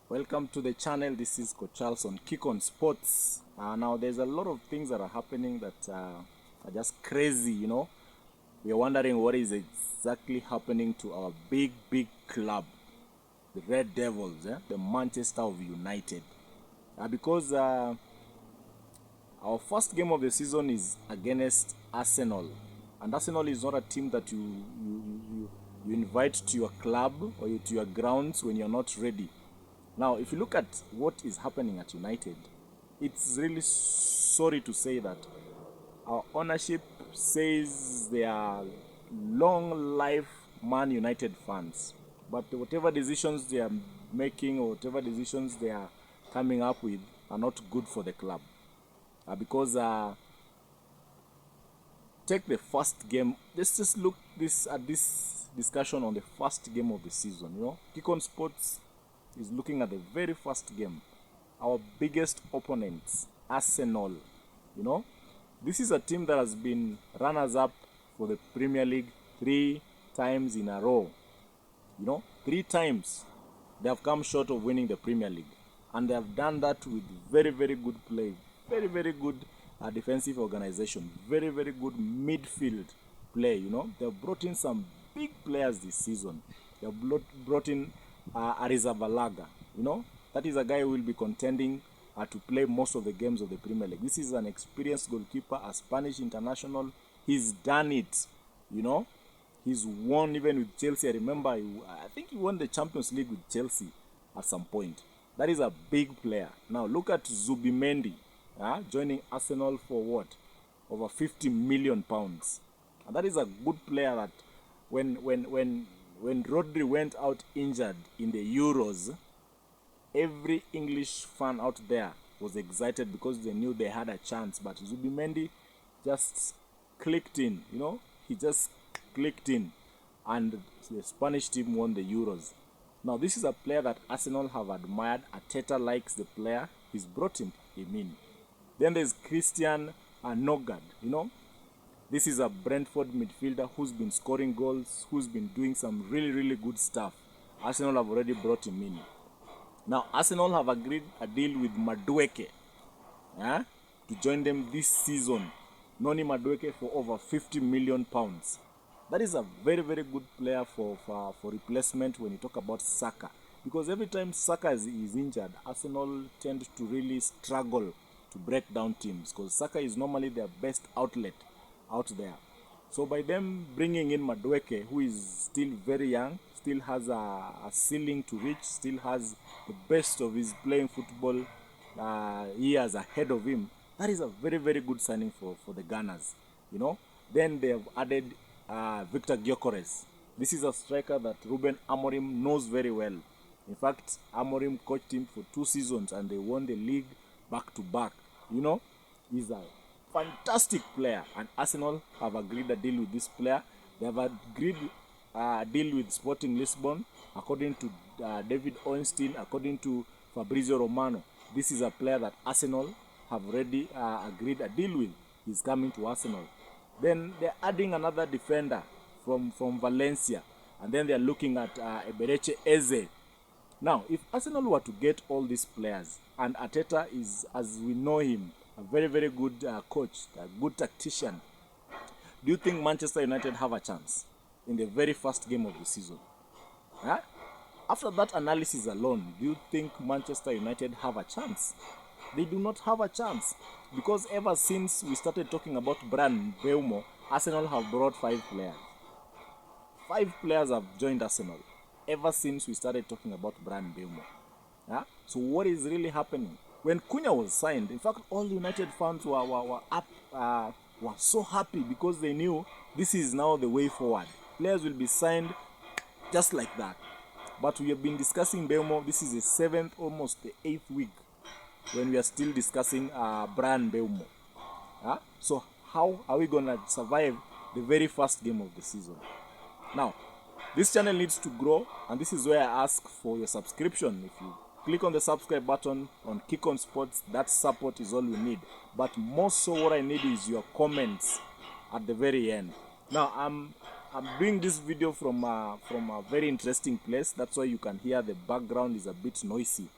Welcome to the channel. This is Coach Charles on Kick on Sports. Now, there's a lot of things that are happening that are just crazy, We are wondering what is exactly happening to our big club, the Red Devils, the Manchester United. Because our first game of the season is against Arsenal. And Arsenal is not a team that you invite to your club or to your grounds when you're not ready. Now, if you look at what is happening at United, it's really sorry to say that our ownership says they are long life Man United fans. But whatever decisions they are making or whatever decisions they are coming up with are not good for the club. Because take the first game. Let's just look at this discussion on the first game of the season. Kick on Sports is looking at the very first game. Our biggest opponents, Arsenal. This is a team that has been runners-up for the Premier League 3 times in a row. 3 times they have come short of winning the Premier League. And they have done that with very good play, very good defensive organization, very good midfield play. They have brought in some big players this season. They have brought in Arrizabalaga. That is a guy who will be contending to play most of the games of the Premier League. This is an experienced goalkeeper, a Spanish international. He's done it. He's won even with Chelsea. I remember, I think he won the Champions League with Chelsea at some point. That is a big player. Now look at Zubimendi, joining Arsenal for what? Over 50 million pounds. And that is a good player that when Rodri went out injured in the Euros, every English fan out there was excited because they knew they had a chance. But Zubimendi just clicked in, he just clicked in, and the Spanish team won the Euros. Now, this is a player that Arsenal have admired. Arteta likes the player. He's brought him in. Then there's Christian Nogard, This is a Brentford midfielder who's been scoring goals, who's been doing some really good stuff. Arsenal have already brought him in. Now, Arsenal have agreed a deal with Madueke to join them this season. Noni Madueke for over 50 million pounds. That is a very good player for replacement when you talk about Saka. Because every time Saka is injured, Arsenal tend to really struggle to break down teams. Because Saka is normally their best outlet out there. So by them bringing in Madueke, who is still very young, still has a ceiling to reach, still has the best of his playing football years ahead of him, that is a very good signing for the Gunners. Then they have added Victor Gyökeres. This is a striker that Ruben Amorim knows very well. In fact, Amorim coached him for 2 seasons and they won the league back to back. He's a fantastic player, and Arsenal have agreed a deal with this player. They have agreed a deal with Sporting Lisbon. According to David Ornstein, according to Fabrizio Romano, this is a player that Arsenal have already agreed a deal with. He's coming to Arsenal. Then they're adding another defender from Valencia, and then they're looking at Eberechi Eze. Now, if Arsenal were to get all these players, and Arteta is, as we know him, a very good coach, a good tactician, do you think Manchester United have a chance in the very first game of the season? After that analysis alone, do you think Manchester United have a chance? They do not have a chance, because ever since we started talking about Bryan Mbeumo, Arsenal have brought 5 players. 5 players have joined Arsenal ever since we started talking about Bryan Mbeumo. So what is really happening? When Cunha was signed, in fact, all United fans were so happy because they knew this is now the way forward. Players will be signed just like that. But we have been discussing Mbeumo. This is the 7th, almost the 8th week when we are still discussing Bryan Mbeumo. So how are we going to survive the very first game of the season? Now, this channel needs to grow, and this is where I ask for your subscription. If you click on the subscribe button on Kick on Sports, that support is all we need. But more so, what I need is your comments at the very end. Now, I'm doing this video from a very interesting place. That's why you can hear the background is a bit noisy,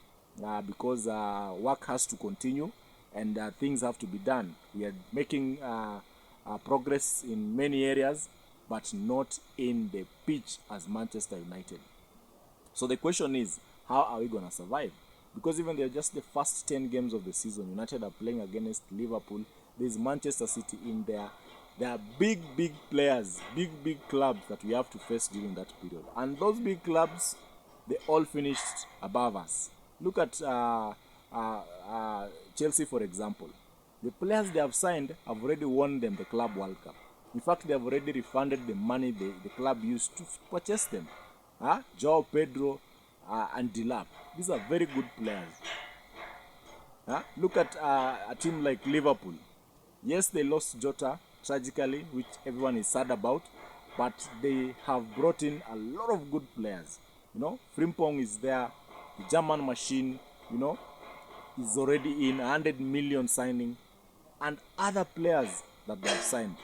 because work has to continue and things have to be done. We are making progress in many areas, but not in the pitch as Manchester United. So the question is, how are we going to survive? Because even they're just the first 10 games of the season, United are playing against Liverpool. There's Manchester City in there. There are big players, big clubs that we have to face during that period. And those big clubs, they all finished above us. Look at Chelsea, for example. The players they have signed have already won them the Club World Cup. In fact, they have already refunded the money the club used to purchase them. Joao Pedro and Dilap. These are very good players. Look at a team like Liverpool. Yes, they lost Jota tragically, which everyone is sad about, but they have brought in a lot of good players. You know, Frimpong is there, the German machine, you know, is already in 100 million signing, and other players that they have signed.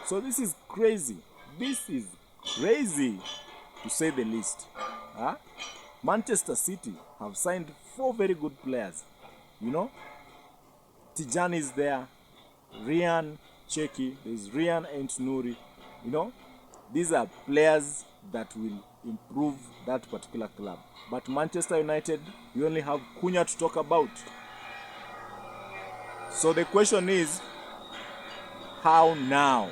So this is crazy. This is crazy, to say the least. Manchester City have signed 4 very good players. You know, Tijani is there, Ryan Cheki, there's Ryan Ent-Nouri. You know, these are players that will improve that particular club. But Manchester United, we only have Cunha to talk about. So the question is, how now?